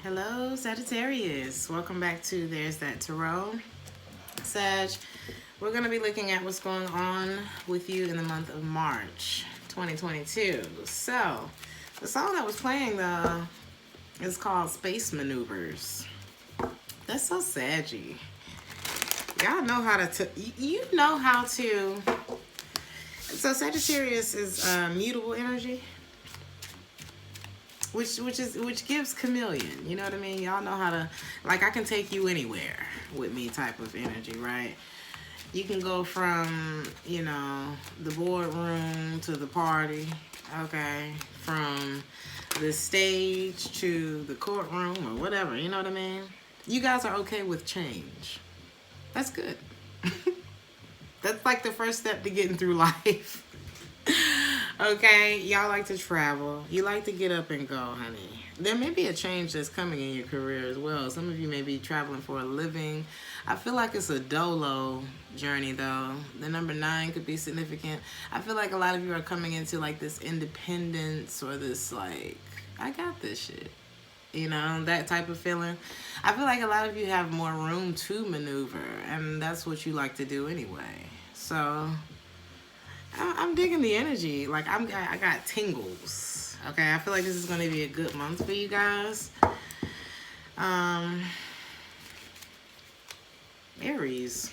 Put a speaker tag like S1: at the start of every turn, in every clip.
S1: Hello, Sagittarius. Welcome back to There's That Tarot. Sag, we're going to be looking at what's going on with you in the month of March 2022. So, the song that was playing, though, is called Space Maneuvers. That's so saggy. Y'all know how to, you know how to. So, Sagittarius is mutable energy. Which gives chameleon, you know what I mean? Y'all know how to, like, I can take you anywhere with me type of energy, right? You can go from, the boardroom to the party, okay? From the stage to the courtroom or whatever, you know what I mean? You guys are okay with change. That's good. That's like the first step to getting through life. Okay, y'all like to travel. You like to get up and go, honey. There may be a change that's coming in your career as well. Some of you may be traveling for a living. I feel like it's a dolo journey, though. The number 9 could be significant. I feel like a lot of you are coming into, like, this independence or this, like, I got this shit. You know, that type of feeling. I feel like a lot of you have more room to maneuver, and that's what you like to do anyway. So I'm digging the energy. Like, I got tingles. Okay, I feel like this is going to be a good month for you guys. Aries.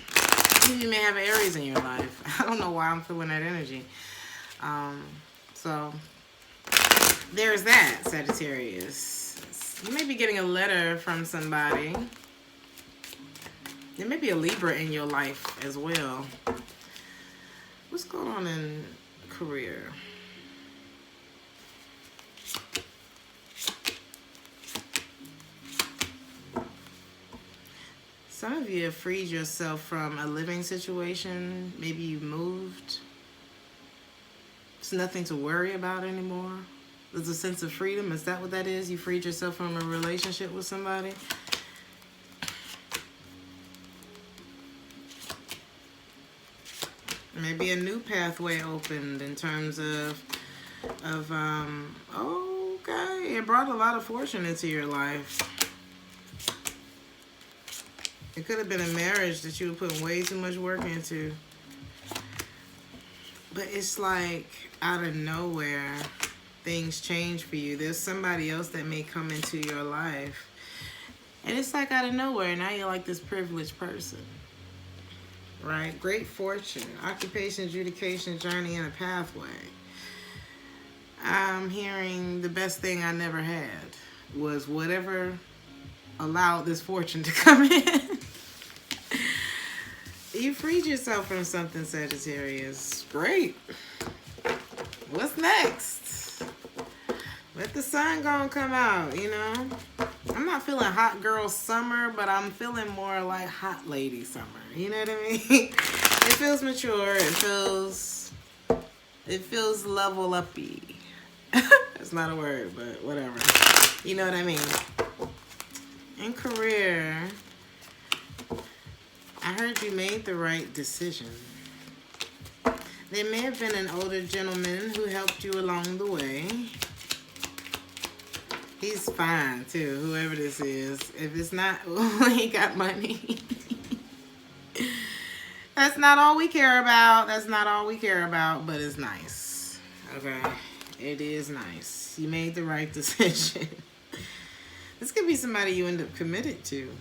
S1: Some of you may have Aries in your life. I don't know why I'm feeling that energy. So there's that, Sagittarius. You may be getting a letter from somebody. There may be a Libra in your life as well. What's going on in career? Some of you have freed yourself from a living situation. Maybe you moved. It's nothing to worry about anymore. There's a sense of freedom. Is that what that is? You freed yourself from a relationship with somebody? Maybe a new pathway opened in terms of okay, it brought a lot of fortune into your life. It could have been a marriage that you were putting way too much work into. But it's like out of nowhere, things change for you. There's somebody else that may come into your life. And it's like out of nowhere, now you're like this privileged person. Right? Great fortune, occupation, adjudication, journey, and a pathway. I'm hearing the best thing I never had was whatever allowed this fortune to come in. You freed yourself from something, Sagittarius. Great. What's next? Let the sun go and come out, you know? I'm not feeling hot girl summer, but I'm feeling more like hot lady summer. You know what I mean? It feels mature. It feels level uppy. It's not a word, but whatever. You know what I mean? In career, I heard you made the right decision. There may have been an older gentleman who helped you along the way. He's fine, too, whoever this is. If it's not, he got money. That's not all we care about. That's not all we care about, but it's nice. Okay? It is nice. You made the right decision. This could be somebody you end up committed to.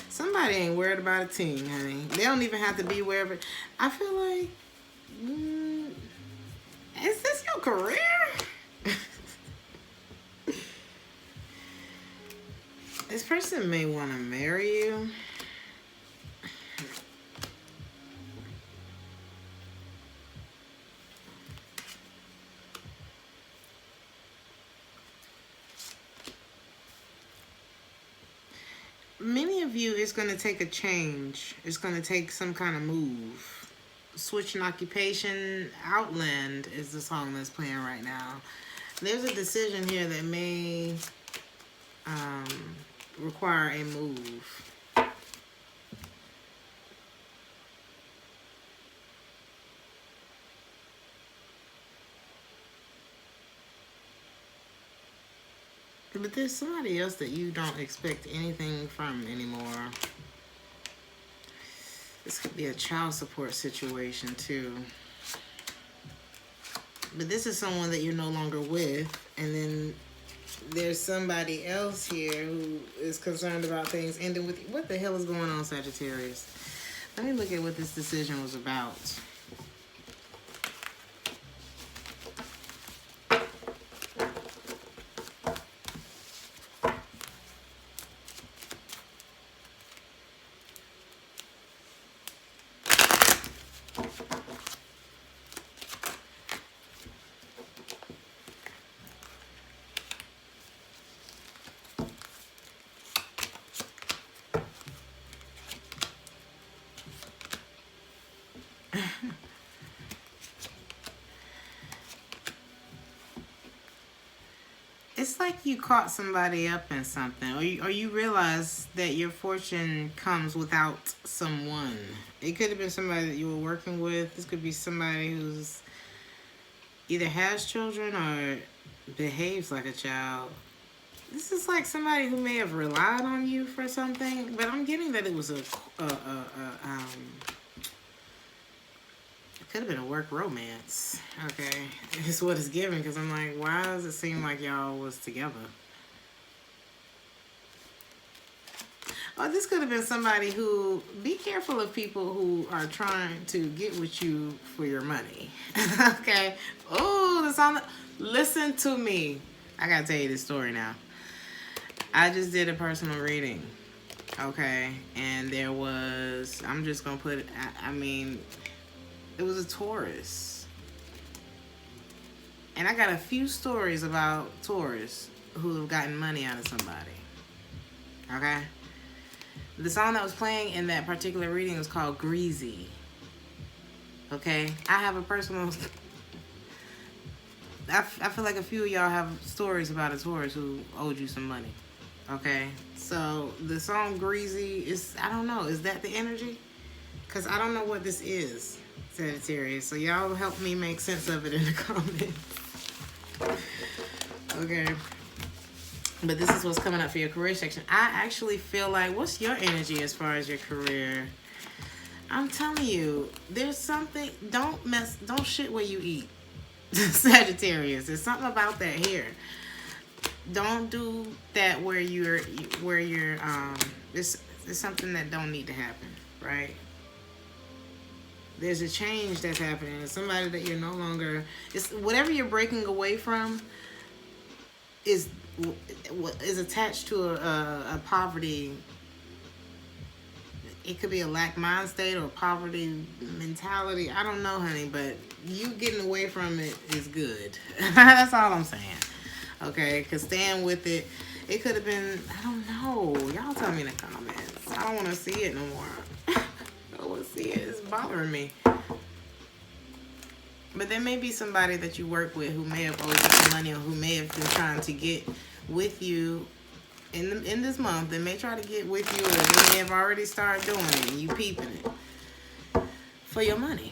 S1: Somebody ain't worried about a team, honey. They don't even have to be wherever. I feel like, is this your career? This person may want to marry you. Many of you, it's going to take a change. It's going to take some kind of move. Switching occupation. Outland is the song that's playing right now. There's a decision here that may require a move. But there's somebody else that you don't expect anything from anymore. This could be a child support situation too. But this is someone that you're no longer with, and then there's somebody else here who is concerned about things ending with you. What the hell is going on, Sagittarius? Let me look at what this decision was about. It's like you caught somebody up in something, or you realize that your fortune comes without someone. It could have been somebody that you were working with. This could be somebody who's either has children or behaves like a child. This is like somebody who may have relied on you for something, but I'm getting that it was it could have been a work romance. Okay, it's what it's giving, because I'm like, why does it seem like y'all was together? Oh, this could have been somebody who, be careful of people who are trying to get with you for your money. Okay. Oh, the song. Listen to me. I gotta tell you this story now. I just did a personal reading. Okay. And there was, I'm just gonna put it, I mean, it was a Taurus. And I got a few stories about Taurus who have gotten money out of somebody. Okay? The song that was playing in that particular reading was called Greasy. Okay? I have a personal... I feel like a few of y'all have stories about a Taurus who owed you some money. Okay? So, the song Greasy is... I don't know. Is that the energy? Because I don't know what this is, Sagittarius. So, y'all help me make sense of it in the comments. Okay? But this is what's coming up for your career section. I actually feel like, what's your energy as far as your career? I'm telling you, there's something, don't shit where you eat. Sagittarius, there's something about that here. Don't do that where you're there's something that don't need to happen, right? There's a change that's happening. It's somebody that you're no longer, it's whatever you're breaking away from is attached to a poverty. It could be a lack mind state or a poverty mentality. I don't know, honey, but you getting away from it is good. That's all I'm saying. Okay, because staying with it, it could have been, I don't know. Y'all tell me in the comments. I don't want to see it no more. I don't want to see it. It's bothering me. But there may be somebody that you work with who may have owed you some money, or who may have been trying to get with you in this month. They may try to get with you, or they may have already started doing it, and you peeping it for your money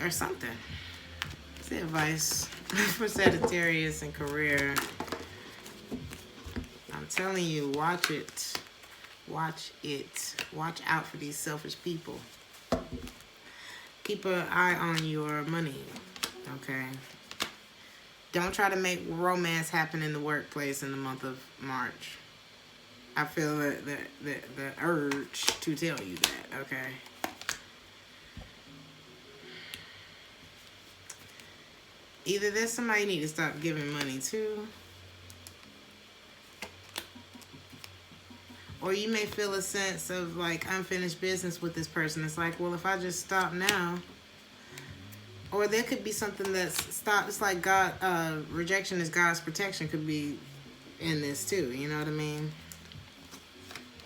S1: or something. That's the advice for Sagittarius and career. I'm telling you, watch it. Watch it. Watch out for these selfish people. Keep an eye on your money, okay? Don't try to make romance happen in the workplace in the month of March. I feel the urge to tell you that, okay? Either there's somebody you need to stop giving money to, or you may feel a sense of like unfinished business with this person. It's like, well, if I just stop now, or there could be something that's stopped. It's like God, rejection is God's protection could be in this too. You know what I mean?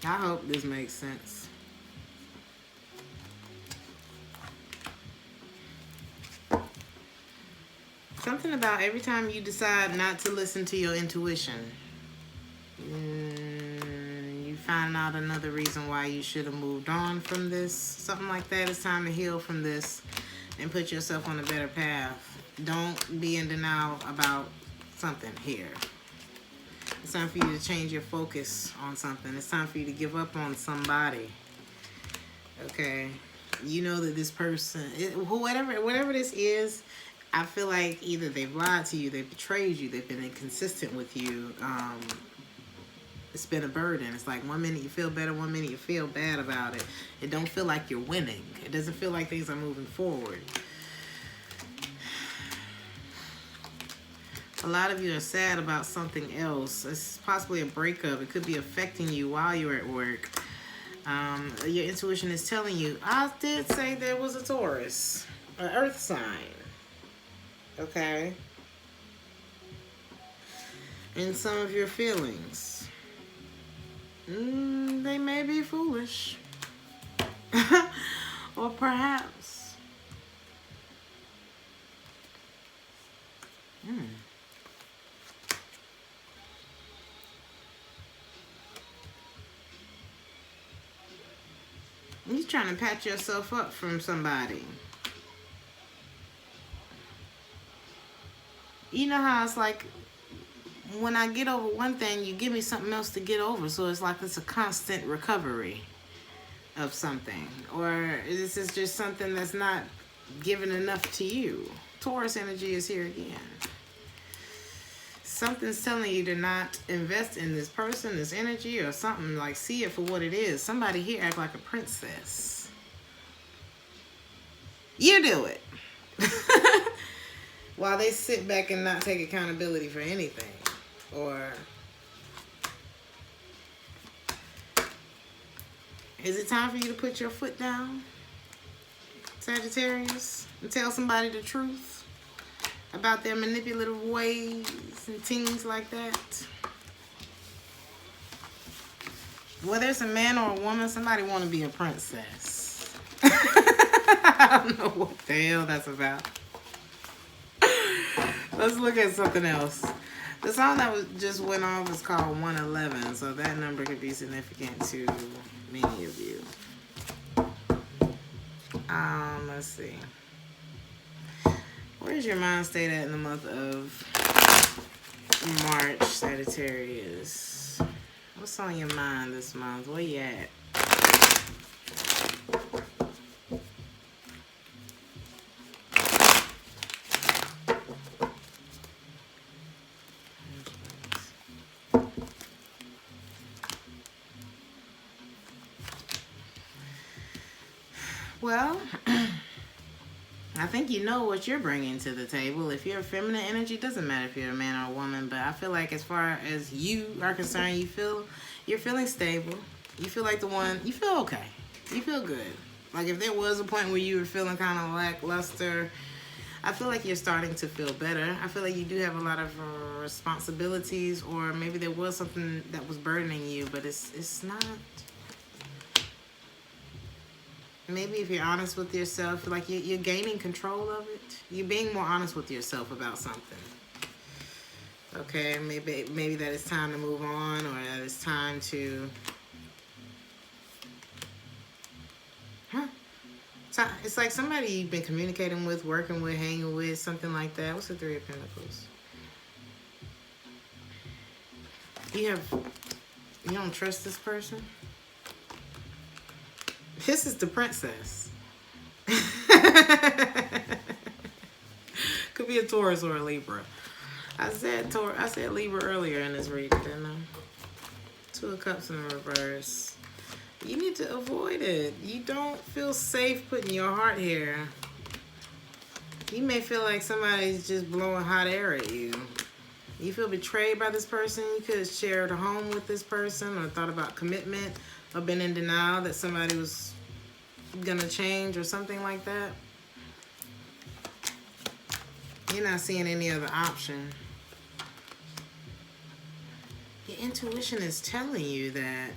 S1: I hope this makes sense. Something about every time you decide not to listen to your intuition, you find out another reason why you should have moved on from this. Something like that. It's time to heal from this and put yourself on a better path. Don't be in denial about something here. It's time for you to change your focus on something. It's time for you to give up on somebody. Okay? You know that this person, whatever this is, I feel like either they've lied to you, they've betrayed you, they've been inconsistent with you. It's been a burden. It's like 1 minute you feel better, 1 minute you feel bad about it. It don't feel like you're winning. It doesn't feel like things are moving forward. A lot of you are sad about something else. It's possibly a breakup. It could be affecting you while you're at work. Your intuition is telling you, I did say there was a Taurus, an earth sign. Okay? And some of your feelings. They may be foolish. Or perhaps. You're trying to patch yourself up from somebody. You know how it's like, when I get over one thing, you give me something else to get over. So it's like it's a constant recovery of something. Or this is just something that's not giving enough to you. Taurus energy is here again. Something's telling you to not invest in this person, this energy, or something. Like, see it for what it is. Somebody here act like a princess. You do it. While they sit back and not take accountability for anything. Or is it time for you to put your foot down, Sagittarius, and tell somebody the truth about their manipulative ways and things like that? Whether it's a man or a woman, somebody want to be a princess. I don't know what the hell that's about. Let's look at something else. The song that just went off is called 111, so that number could be significant to many of you. Let's see. Where's your mind state at in the month of March, Sagittarius? What's on your mind this month? Where you at? Well, I think you know what you're bringing to the table. If you're a feminine energy, it doesn't matter if you're a man or a woman, but I feel like as far as you are concerned, you're feeling stable. You feel like the one, you feel okay. You feel good. Like if there was a point where you were feeling kind of lackluster, I feel like you're starting to feel better. I feel like you do have a lot of responsibilities, or maybe there was something that was burdening you, but it's not. Maybe if you're honest with yourself, like you're gaining control of it. You're being more honest with yourself about something. Okay, maybe that it's time to move on, or that it's time to... It's like somebody you've been communicating with, working with, hanging with, something like that. What's the Three of Pentacles? You don't trust this person? This is the princess. Could be a Taurus or a Libra. I said Libra earlier in this reading, didn't I? Two of Cups in reverse. You need to avoid it. You don't feel safe putting your heart here. You may feel like somebody's just blowing hot air at you. You feel betrayed by this person. You could have shared a home with this person, or thought about commitment, or been in denial that somebody was gonna change or something like that. You're not seeing any other option. Your intuition is telling you that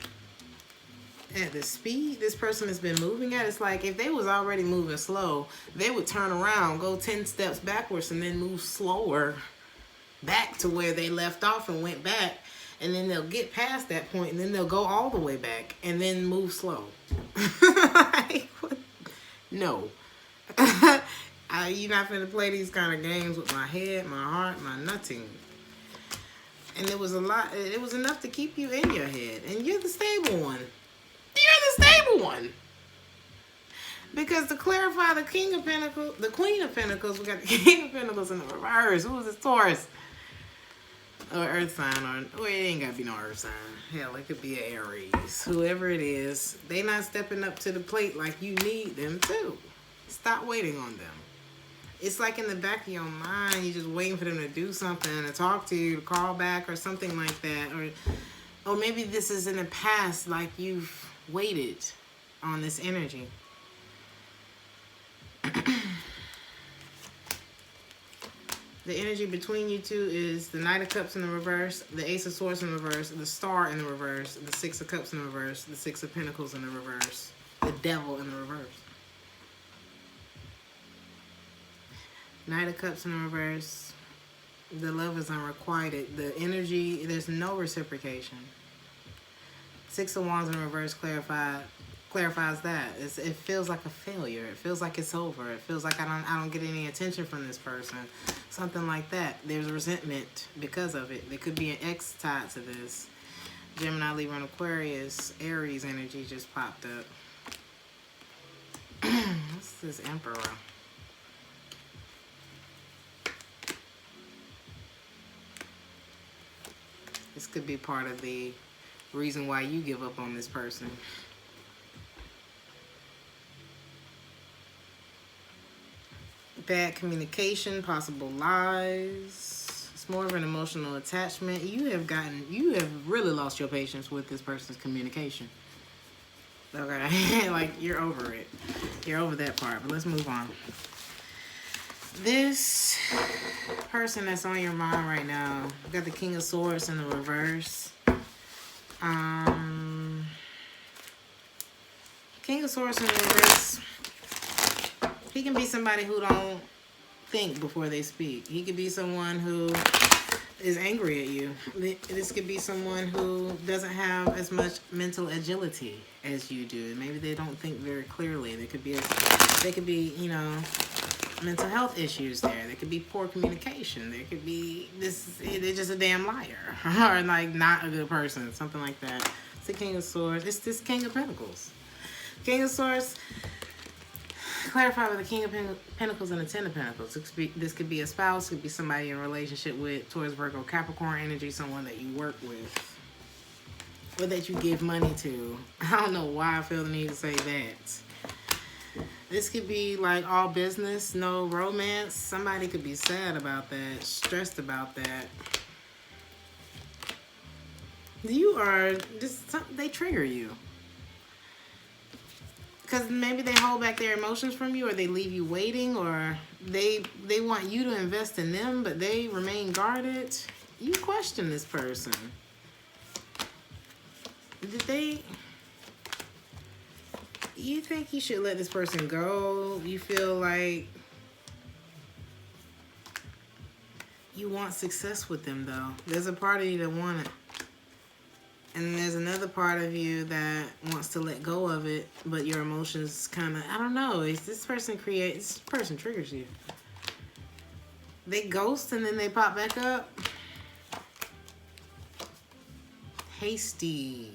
S1: at the speed this person has been moving at, it's like if they was already moving slow, they would turn around, go 10 steps backwards, and then move slower back to where they left off and went back. And then they'll get past that point, and then they'll go all the way back and then move slow. Like, what? No. You're not going to play these kind of games with my head, my heart, my nothing. And it was a lot. It was enough to keep you in your head. And you're the stable one. You're the stable one. Because to clarify the King of Pentacles, the Queen of Pentacles, we got the King of Pentacles in the reverse. Who is this? Taurus. Or Earth sign. Or it ain't got to be no Earth sign. Hell, it could be an Aries. Whoever it is, they not stepping up to the plate like you need them to. Stop waiting on them. It's like in the back of your mind, you're just waiting for them to do something, to talk to you, to call back or something like that. Or maybe this is in the past, like you've waited on this energy. The energy between you two is the Knight of Cups in the reverse, the Ace of Swords in the reverse, the Star in the reverse, the Six of Cups in the reverse, the Six of Pentacles in the reverse, the Devil in the reverse. Knight of Cups in the reverse, the love is unrequited. The energy, there's no reciprocation. Six of Wands in the reverse clarifies that. It feels like a failure. It feels like it's over. It feels like I don't get any attention from this person. Something like that. There's resentment because of it. There could be an ex tied to this. Gemini, Libra, and Aquarius. Aries energy just popped up. What's this Emperor? This could be part of the reason why you give up on this person. Bad communication, possible lies. It's more of an emotional attachment. You have really lost your patience with this person's communication. Okay, like you're over it. You're over that part, but let's move on. This person that's on your mind right now, we got the King of Swords in the reverse. King of Swords in the reverse. He can be somebody who don't think before they speak. He could be someone who is angry at you. This could be someone who doesn't have as much mental agility as you do. Maybe they don't think very clearly. They could be, you know, mental health issues there. There could be poor communication. There could be they're just a damn liar. Or like not a good person. Something like that. It's the King of Swords. It's this King of Pentacles. King of Swords. Clarify with the King of Pentacles and the Ten of Pentacles. This could be a spouse, could be somebody in a relationship with, Taurus, Virgo, Capricorn energy, someone that you work with, or that you give money to. I don't know why I feel the need to say that. This could be like all business, no romance. Somebody could be sad about that, stressed about that. They trigger you. Because maybe they hold back their emotions from you, or they leave you waiting, or they want you to invest in them, but they remain guarded. You question this person. You think you should let this person go? You feel like you want success with them, though. There's a part of you that want it. And there's another part of you that wants to let go of it, but your emotions kind of, I don't know. This person triggers you. They ghost and then they pop back up. Hasty,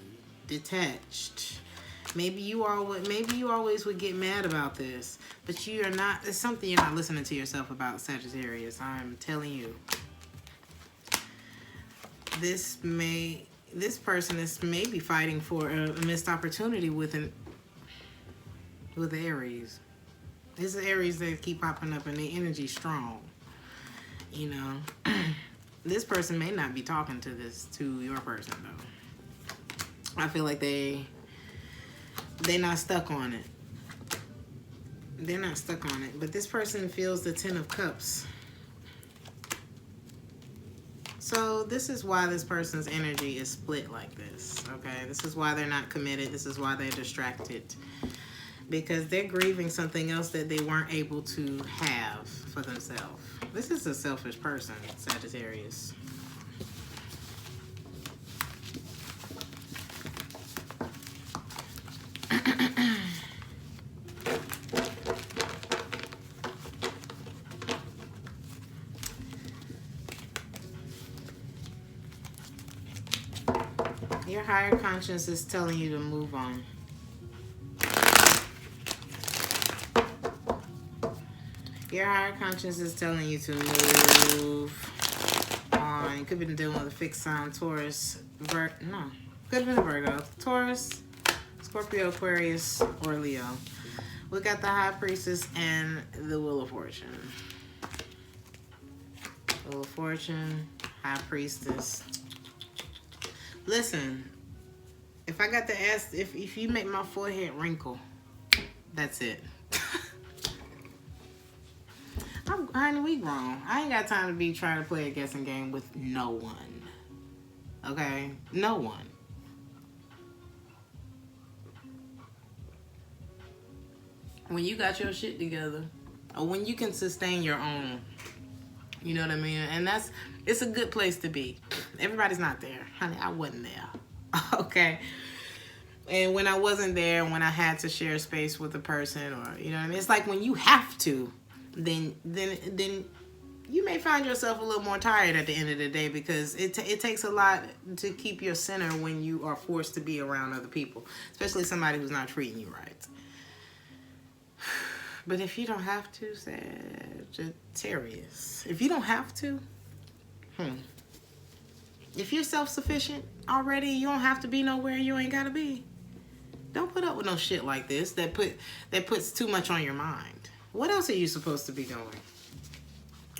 S1: detached. Maybe you always would get mad about this, but you are not. It's something you're not listening to yourself about, Sagittarius. I'm telling you. This person is maybe fighting for a missed opportunity with Aries. It's Aries that keep popping up and their energy strong. You know, this person may not be talking to your person though. I feel like they're not stuck on it. They're not stuck on it, but this person feels the Ten of Cups. So this is why this person's energy is split like this, okay? This is why they're not committed. This is why they're distracted. Because they're grieving something else that they weren't able to have for themselves. This is a selfish person, Sagittarius. Your higher conscience is telling you to move on. Your higher conscience is telling you to move on. You could have been dealing with a fixed sign, Taurus. Could have been a Virgo. Taurus, Scorpio, Aquarius, or Leo. We got the High Priestess and the Wheel of Fortune. Wheel of Fortune, High Priestess. Listen, if I got to ask, if you make my forehead wrinkle, that's it. Honey, we grown. I ain't got time to be trying to play a guessing game with no one. Okay? No one. When you got your shit together, or when you can sustain your own, you know what I mean? And it's a good place to be. Everybody's not there. Honey, I wasn't there. Okay? And when I wasn't there, when I had to share space with a person, or, you know what I mean? It's like when you have to, then you may find yourself a little more tired at the end of the day, because it takes a lot to keep your center when you are forced to be around other people, especially somebody who's not treating you right. But if you don't have to, Sagittarius, if you don't have to, if you're self-sufficient already, you don't have to be nowhere you ain't gotta be. Don't put up with no shit like this that puts too much on your mind. What else are you supposed to be doing?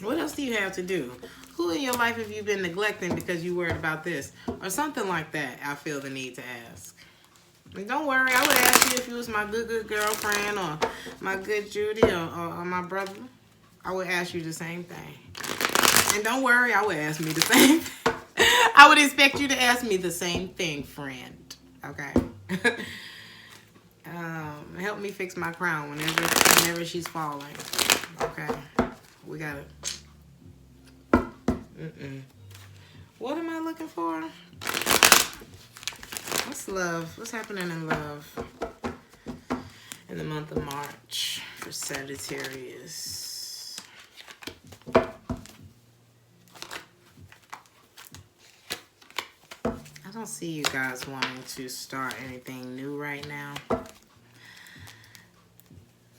S1: What else do you have to do? Who in your life have you been neglecting because you worried about this? Or something like that, I feel the need to ask. And don't worry, I would ask you if you was my good girlfriend, or my good Judy, or my brother. I would ask you the same thing. And don't worry, I would ask me the same thing. I would expect you to ask me the same thing, friend. Okay? Help me fix my crown whenever she's falling. Okay? We got it. What am I looking for? What's love? What's happening in love in the month of March for Sagittarius? I don't see you guys wanting to start anything new right now.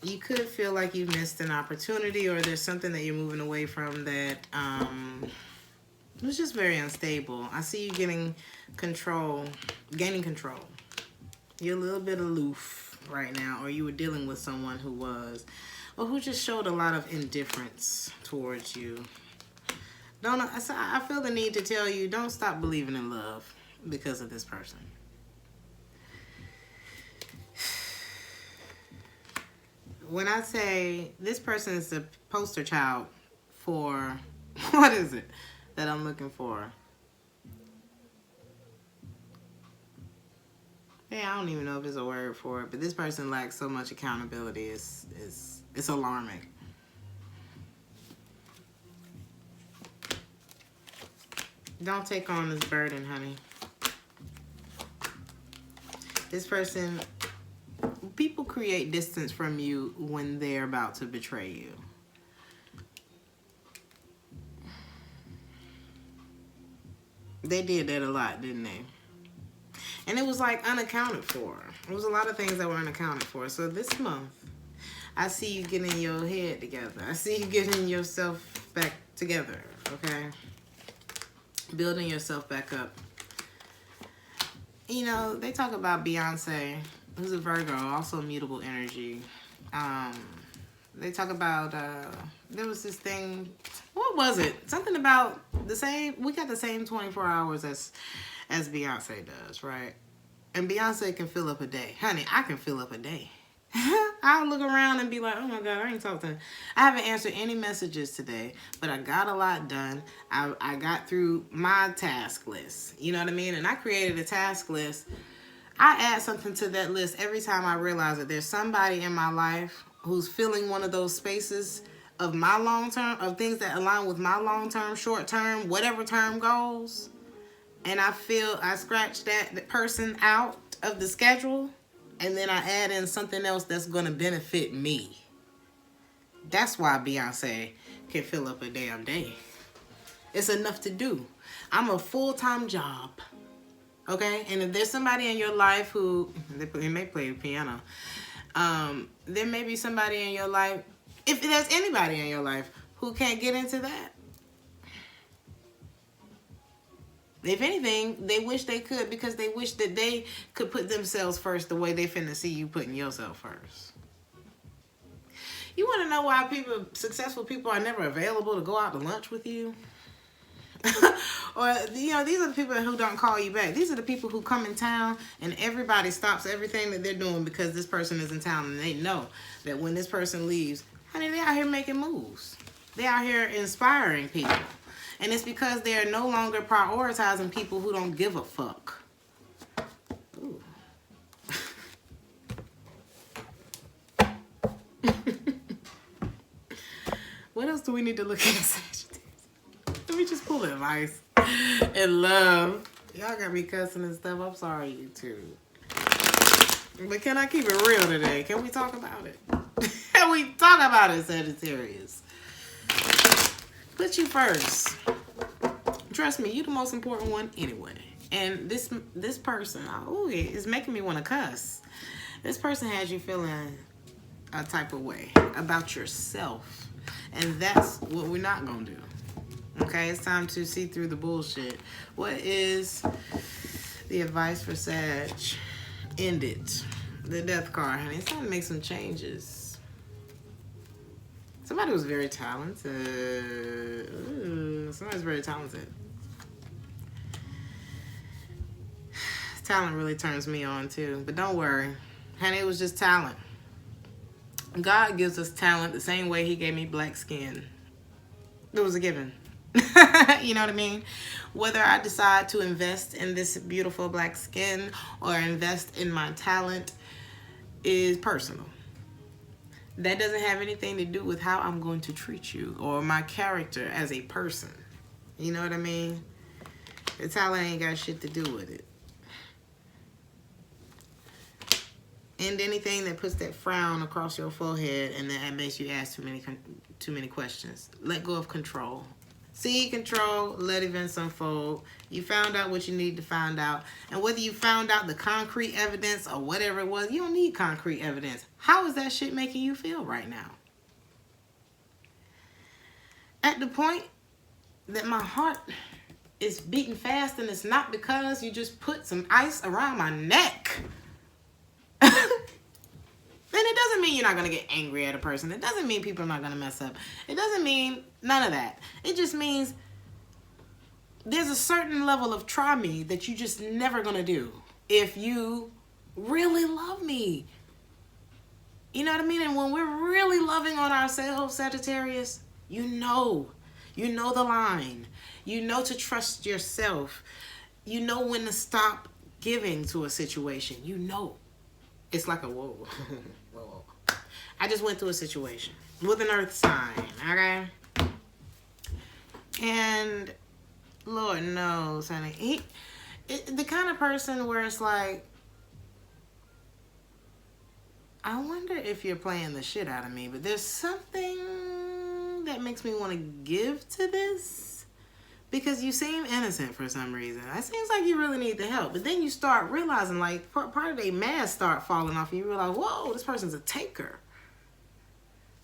S1: You could feel like you missed an opportunity, or there's something that you're moving away from that was just very unstable. I see you gaining control. You're a little bit aloof right now, or you were dealing with someone who was, or who just showed a lot of indifference towards you. I feel the need to tell you, don't stop believing in love because of this person. When I say this person is the poster child for, what is it that I'm looking for? Yeah, I don't even know if there's a word for it, but this person lacks so much accountability. It's alarming. Don't take on this burden, honey. This person, people create distance from you when they're about to betray you. They did that a lot, didn't they? And it was like unaccounted for. It was a lot of things that were unaccounted for. So this month, I see you getting your head together. I see you getting yourself back together, okay? Building yourself back up. You know, they talk about Beyonce, who's a Virgo, also mutable energy. They talk about, there was this thing, what was it? Something about we got the same 24 hours as Beyonce does, right? And Beyonce can fill up a day. Honey, I can fill up a day. I'll look around and be like, oh my God, I ain't talking. I haven't answered any messages today, but I got a lot done. I got through my task list. You know what I mean? And I created a task list. I add something to that list every time I realize that there's somebody in my life who's filling one of those spaces of my long-term, of things that align with my long-term, short-term, whatever term goals. And I feel I scratch that person out of the schedule, and then I add in something else that's going to benefit me. That's why Beyonce can fill up a damn day. It's enough to do. I'm a full-time job. Okay? And if there's somebody in your life who, they may play the piano, there may be somebody in your life, if there's anybody in your life who can't get into that. If anything, they wish they could, because they wish that they could put themselves first the way they finna see you putting yourself first. You want to know why successful people are never available to go out to lunch with you? Or, these are the people who don't call you back. These are the people who come in town and everybody stops everything that they're doing because this person is in town, and they know that when this person leaves, honey, they're out here making moves. They're out here inspiring people. And it's because they're no longer prioritizing people who don't give a fuck. Ooh. What else do we need to look at, Sagittarius? Let me just pull advice and love. Y'all got me cussing and stuff. I'm sorry, YouTube. But can I keep it real today? Can we talk about it? Can we talk about it, Sagittarius? Put you first. Trust me, you're the most important one anyway. And this person, is making me want to cuss. This person has you feeling a type of way about yourself. And that's what we're not going to do. Okay, it's time to see through the bullshit. What is the advice for Sag? End it. The death card, honey. It's time to make some changes. Somebody was very talented. Ooh, somebody's very talented. Talent really turns me on too. But don't worry. Honey, it was just talent. God gives us talent the same way he gave me black skin. It was a given. You know what I mean? Whether I decide to invest in this beautiful black skin or invest in my talent is personal. That doesn't have anything to do with how I'm going to treat you or my character as a person. You know what I mean? The talent ain't got shit to do with it. And anything that puts that frown across your forehead and that makes you ask too many questions. Let go of control. See control, let events unfold. You found out what you need to find out. And whether you found out the concrete evidence or whatever it was, you don't need concrete evidence. How is that shit making you feel right now? At the point that my heart is beating fast, and it's not because you just put some ice around my neck. Then it doesn't mean you're not going to get angry at a person. It doesn't mean people are not going to mess up. It doesn't mean none of that. It just means there's a certain level of try me that you just never going to do if you really love me. You know what I mean? And when we're really loving on ourselves, Sagittarius, you know the line. You know to trust yourself. You know when to stop giving to a situation. You know. It's like a whoa. Whoa. I just went through a situation with an earth sign, okay? And Lord knows, honey, the kind of person where it's like, I wonder if you're playing the shit out of me, but there's something that makes me want to give to this. Because you seem innocent for some reason. It seems like you really need the help. But then you start realizing, like, part of their mask start falling off. And you realize, whoa, this person's a taker.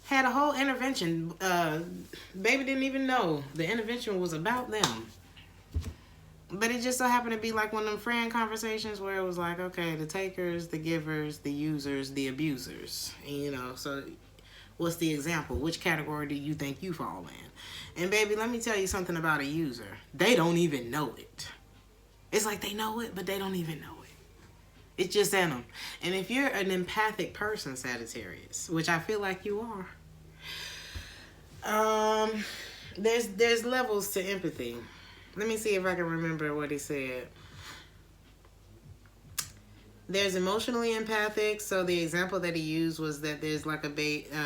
S1: Had a whole intervention. Baby didn't even know the intervention was about them. But it just so happened to be like one of them friend conversations where it was like, okay, the takers, the givers, the users, the abusers. And, so what's the example? Which category do you think you fall in? And baby, let me tell you something about a user. They don't even know it. It's like they know it, but they don't even know it. It's just in them. And if you're an empathic person, Sagittarius, which I feel like you are, there's levels to empathy. Let me see if I can remember what he said. There's emotionally empathic. So the example that he used was that there's like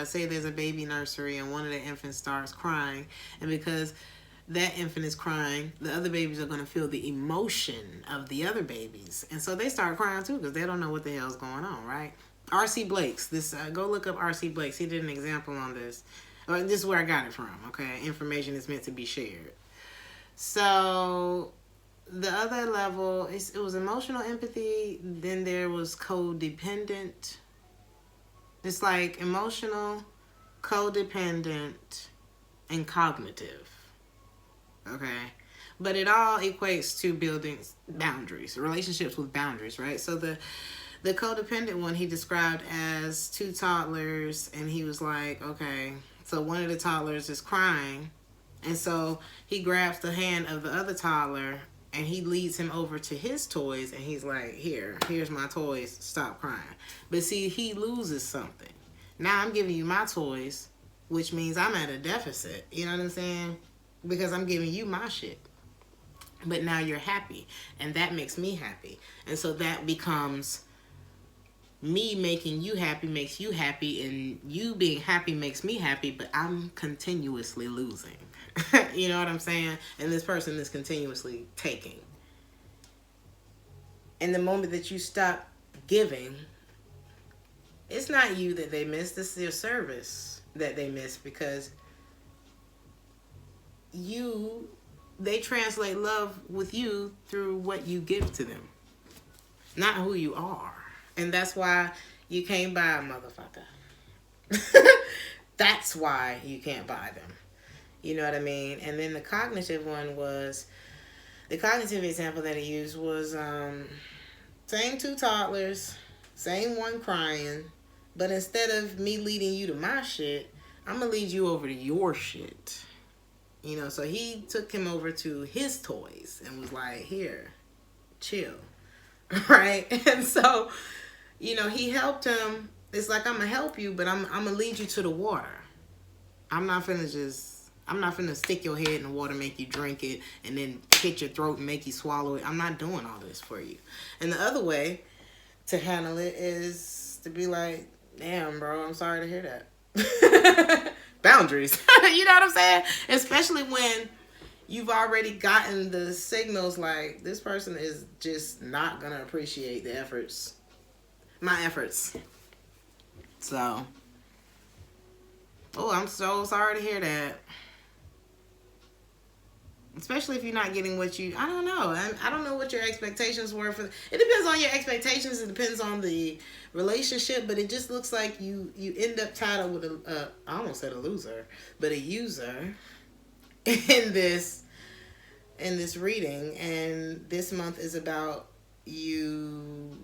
S1: say there's a baby nursery and one of the infants starts crying. And because that infant is crying, the other babies are going to feel the emotion of the other babies. And so they start crying too because they don't know what the hell's going on, right? R.C. Blake's. Go look up R.C. Blake's. He did an example on this. This is where I got it from, okay? Information is meant to be shared. So the other level, it was emotional empathy. Then there was codependent. It's like emotional, codependent, and cognitive. Okay. But it all equates to building boundaries, relationships with boundaries, right? So the codependent one he described as two toddlers, and he was like, okay, so one of the toddlers is crying, and so he grabs the hand of the other toddler and he leads him over to his toys, and he's like, here's my toys, stop crying. But see, he loses something. Now I'm giving you my toys, which means I'm at a deficit, you know what I'm saying? Because I'm giving you my shit. But now you're happy, and that makes me happy. And so that becomes me making you happy makes you happy, and you being happy makes me happy, but I'm continuously losing. You know what I'm saying? And this person is continuously taking. And the moment that you stop giving, it's not you that they miss, this is your service that they miss, because they translate love with you through what you give to them, not who you are. And that's why you can't buy a motherfucker. That's why you can't buy them. You know what I mean? And then the cognitive one was, the cognitive example that he used was same two toddlers, same one crying, but instead of me leading you to my shit, I'm going to lead you over to your shit. You know, so he took him over to his toys and was like, here, chill. Right? And so, you know, he helped him. It's like, I'm going to help you, but I'm going to lead you to the water. I'm not finna stick your head in the water, make you drink it, and then hit your throat and make you swallow it. I'm not doing all this for you. And the other way to handle it is to be like, damn, bro, I'm sorry to hear that. Boundaries. You know what I'm saying? Especially when you've already gotten the signals like, this person is just not going to appreciate the efforts. My efforts. So, oh, I'm so sorry to hear that. Especially if you're not getting what you, I don't know. I don't know what your expectations were for. It depends on your expectations. It depends on the relationship. But it just looks like you end up tied up with I almost said a loser, but a user in this reading. And this month is about you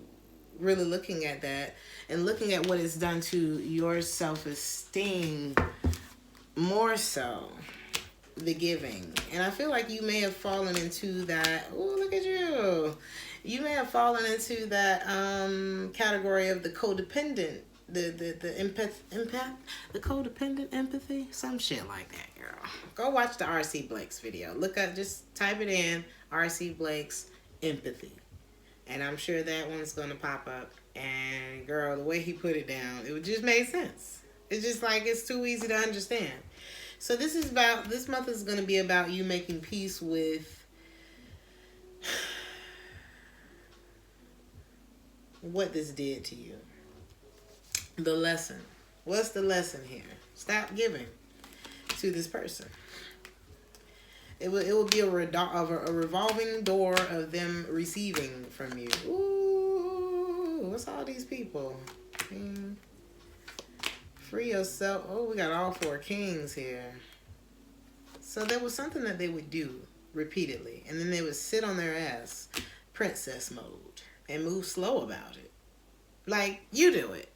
S1: really looking at that and looking at what it's done to your self-esteem more so. The giving. And I feel like you may have fallen into that. Oh, look at you. You may have fallen into that category of the codependent, the codependent empathy, some shit like that, girl. Go watch the R.C. Blake's video. Look up, just type it in, R.C. Blake's empathy, and I'm sure that one's gonna pop up. And girl, the way he put it down, it just made sense. It's just like, it's too easy to understand. So this month is going to be about you making peace with what this did to you. The lesson. What's the lesson here? Stop giving to this person. It will be a revolving door of them receiving from you. Ooh, what's all these people? Free yourself. Oh, we got all four kings here. So there was something that they would do repeatedly, and then they would sit on their ass, princess mode, and move slow about it. Like, you do it.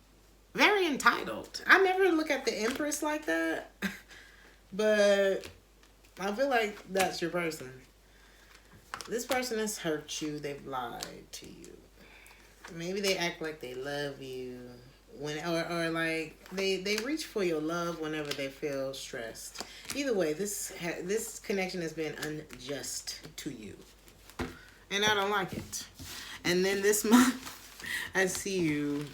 S1: Very entitled. I never look at the Empress like that, but I feel like that's your person. This person has hurt you. They've lied to you. Maybe they act like they love you. Or like they reach for your love whenever they feel stressed. Either way, this connection has been unjust to you, and I don't like it. And then this month, I see you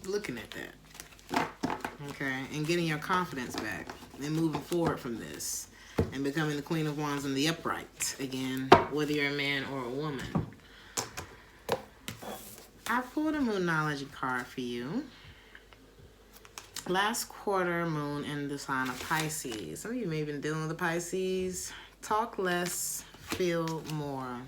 S1: looking at that, okay, and getting your confidence back, and moving forward from this, and becoming the Queen of Wands in the upright again, whether you're a man or a woman. I pulled a Moonology card for you. Last quarter moon in the sign of Pisces. Some of you may have been dealing with the Pisces. Talk less, Feel more.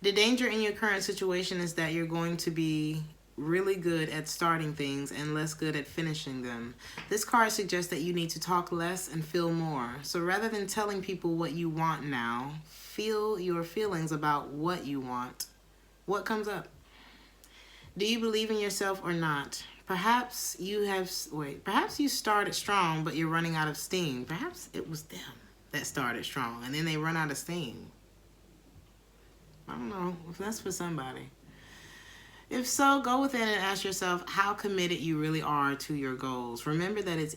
S1: The danger in your current situation is that you're going to be really good at starting things and less good at finishing them. This card suggests that you need to talk less and feel more. So rather than telling people what you want now, feel your feelings about what you want. What comes up? Do you believe in yourself or not? Perhaps you started strong, but you're running out of steam. Perhaps it was them that started strong, and then they run out of steam. I don't know if that's for somebody. If so, go within and ask yourself how committed you really are to your goals. Remember that it's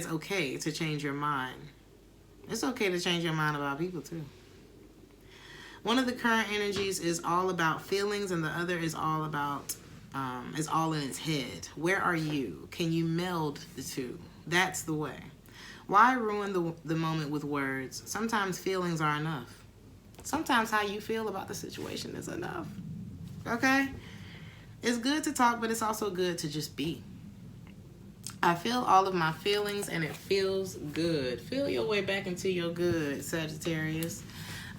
S1: okay to change your mind. It's okay to change your mind about people too. One of the current energies is all about feelings, and the other is all about is all in its head. Where are you? Can you meld the two? That's the way. Why ruin the moment with words? Sometimes feelings are enough. Sometimes how you feel about the situation is enough. Okay? It's good to talk, but it's also good to just be. I feel all of my feelings, and it feels good. Feel your way back into your good, Sagittarius.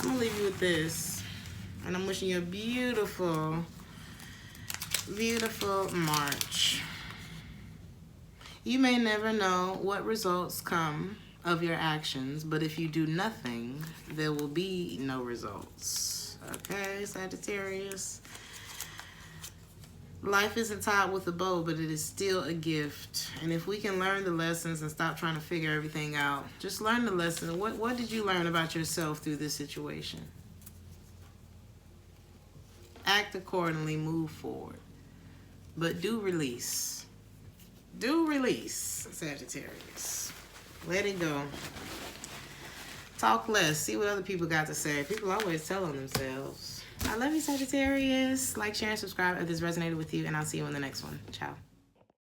S1: I'm going to leave you with this. And I'm wishing you a beautiful, beautiful March. You may never know what results come of your actions, but if you do nothing, there will be no results. Okay, Sagittarius? Life isn't tied with a bow, but it is still a gift. And if we can learn the lessons and stop trying to figure everything out, just learn the lesson. What did you learn about yourself through this situation? Act accordingly, move forward. But do release. Do release, Sagittarius. Let it go. Talk less. See what other people got to say. People always tell on themselves. I love you, Sagittarius. Like, share, and subscribe if this resonated with you, and I'll see you in the next one. Ciao.